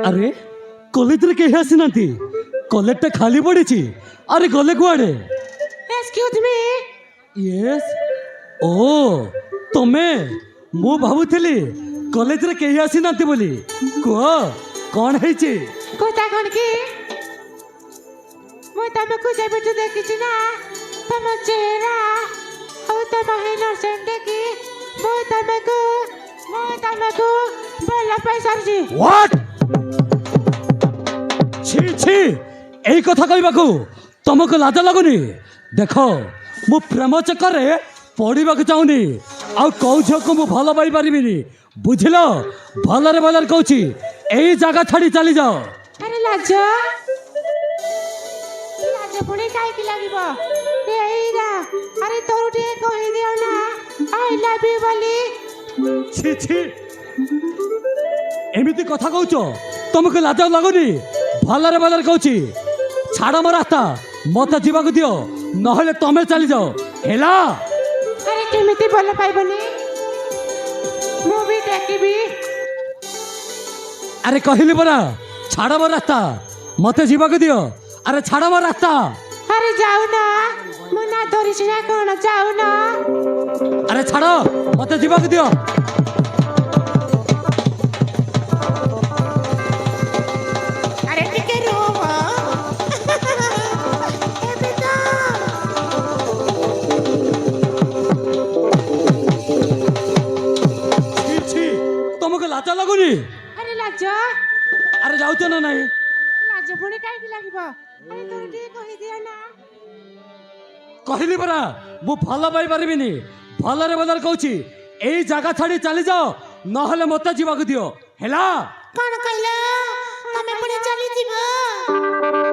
अरे कॉलेज रे केही आसीनांती कॉलेज टा खाली पड़ीची अरे गले कुआडे एक्सक्यूज मी यस ओ तमे मु भाबुथिली कॉलेज रे केही आसीनांती बोली को कौन हेची कोता कोन की मैं तुमको जब देखी ना तुम चेहरा और तुम इनोसेंट की मैं तुमको बोला पैसा जी व्हाट छी छी एई कथा कहबाकू तुमको लाज लागुनी देखो मु प्रेम चक्कर रे पढ़ाक चाहूनी आ कौ झील को मु भल पाई पारिबिनी बुझिल भलरे भलरे कहूची एई जगह छाड़ी चली जाओ अरे लाज पुणी काई लागिबो एईरा अरे तोर टे कहि दियो ना आई लव यू बोली छी छी एमिति कथा कहूचो तुमको लाज लागुनी भलरे भलरे कहूची छाड़ मो रास्ता मत जीवाक दियो नहले तमे चली जाओ हेला अरे केमिति बोल पाइबनी मु भी देखिबी अरे कहली परा छाड़ मो रास्ता मत जीवाक दियो अरे छाड़ मो रास्ता अरे जाऊ ना मुना धरिस ना कोन जाऊ ना अरे छाड़ मत जीवाक दियो अरे टिके रोवा ए बेटा छी छी तुमको लाज लागुनी अरे लाज अरे जाउछ ना नाही लाज पुणी काई लागिबो अरे तोर टे कहि दियो ना कहली परा मु भल पाई पारिबिनी भलरे भलरे कहूची एई जगह छाड़ी चली जाओ नहले मत जीवाक दियो हेला कोन कहला तमे पुणी चली जीवो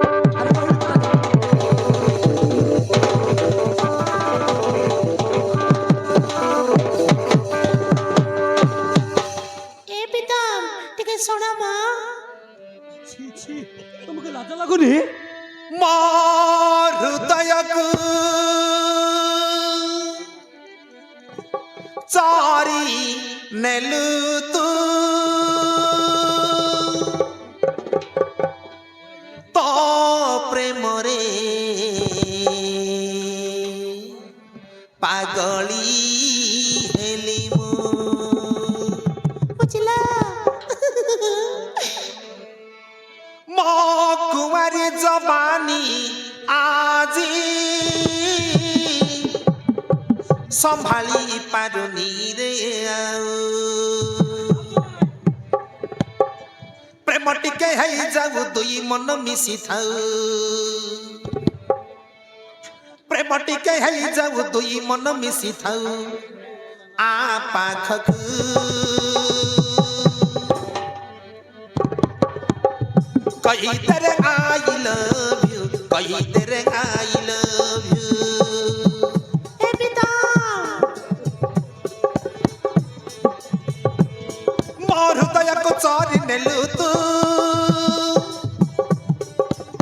ए पितम टिके सुना मा छी छी तुमको लाज लागुनी मार हृदयक चारी नेलु तू तो प्रेम रे पागली हेली मु बुझला मो कुंवारी जवानी आजी संभाली पारुनी रे प्रेम टिके है जाऊ दुई मन मिसी थाऊ प्रेम टिके है जाऊ दुई मन मिसी थाऊ आ पाखकु कही तेरे आई लव यू कही तेरे आई लव यू ए पिता मोर हृदय को चोरी नेलु तू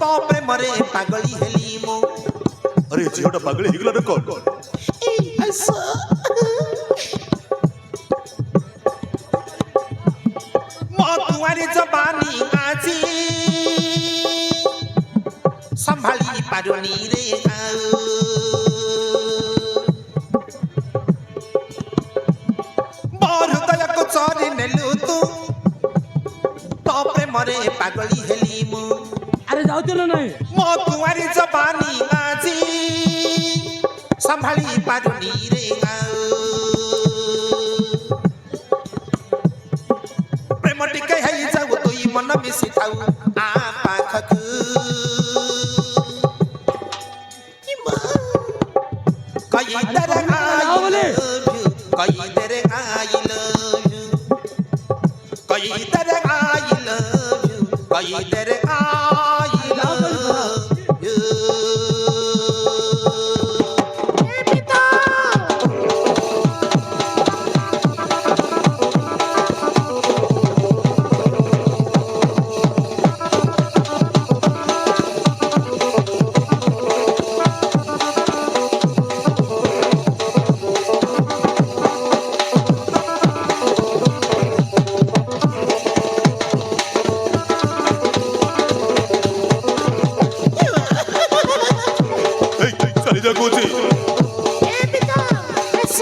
तो प्रेम रे पागली हेली मो अरे झीटा पागल हिगला रे कोन ए ऐसा मो कुंवारी जवानी आजी संभाली पारुनी रे मोर हृदय को चोरी नेलु तू तो प्रेम रे पागली हेली मु अरे जाउछ ना नाही मो कुंवारी जवानी आजी संभाली पारुनी रे प्रेम टिके है जाऊ तुई मन मिसी थाऊ आ पाखकु कई तेरे आई लव यू कई तेरे आई लव यू कई तेरे आई लव यू कई तेरे आई लव यू ए पिता ଯା କହୁଛି ଏ ପ୍ରୀତମ ଆସ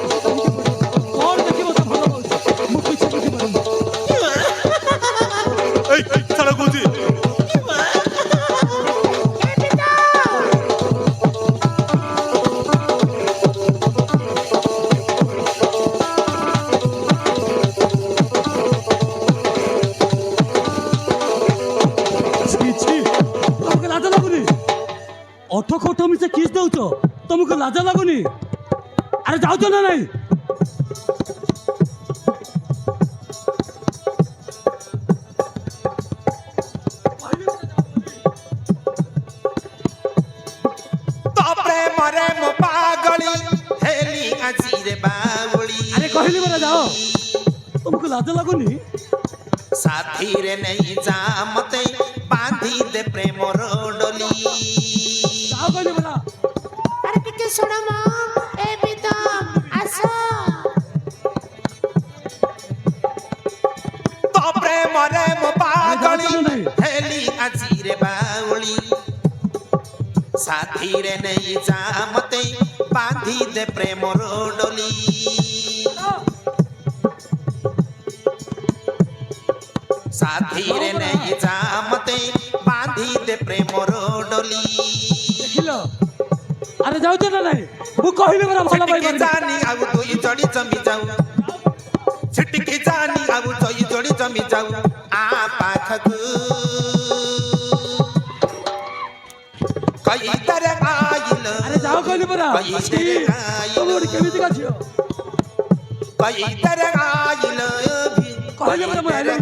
କଣ ଦେଖିବ ତ ଭଲ ପାଉଛି ମୁଁ କିଛି ବୁଝିପାରୁନି। ଏଇ ଛାଡ଼ କହୁଛି ଛି ଛି ତମକୁ ଲାଜ ଲାଗୁନି ଅଠ ଖଟ ମିଶେ କିସ୍ ଦଉଛ ତମକୁ ଲାଜ ଲାଗୁନି ଆରେ ଯାଉଛ ନା ନାଇଁ तो प्रेमरे मो पागली हेली आजी रे बावली আরে কহিলি বলে যাও তোমাকে লাজ লাগুনি साथी रे नहीं जा मते बांधी दे प्रेम डोली যাও কহিলি বলা আরে ଟିକେ ଶୁଣ ମ ଏ ପ୍ରୀତମ ଆସ तो प्रेमरे मो पागली अरे जाओ तो हेली आजी रे बावली साथी रे नहीं जा मते बांधी दे प्रेम डोली साथी रे नहीं जा मते बांधी दे प्रेम डोली দেখিল আরে যাউছ না নাই মু কহিলি বলা ভালো পাই छिटकी जानी आउ तोई जड़ी जमी जाऊ छिटकी जानी आउ तोई जड़ी जमी जाऊ आ पाखकु कई तरह आइल আরে যাও কহিলি বলা তুমি কেমিতি কাছিও कई तरह आइल কহিলি বলা মই আই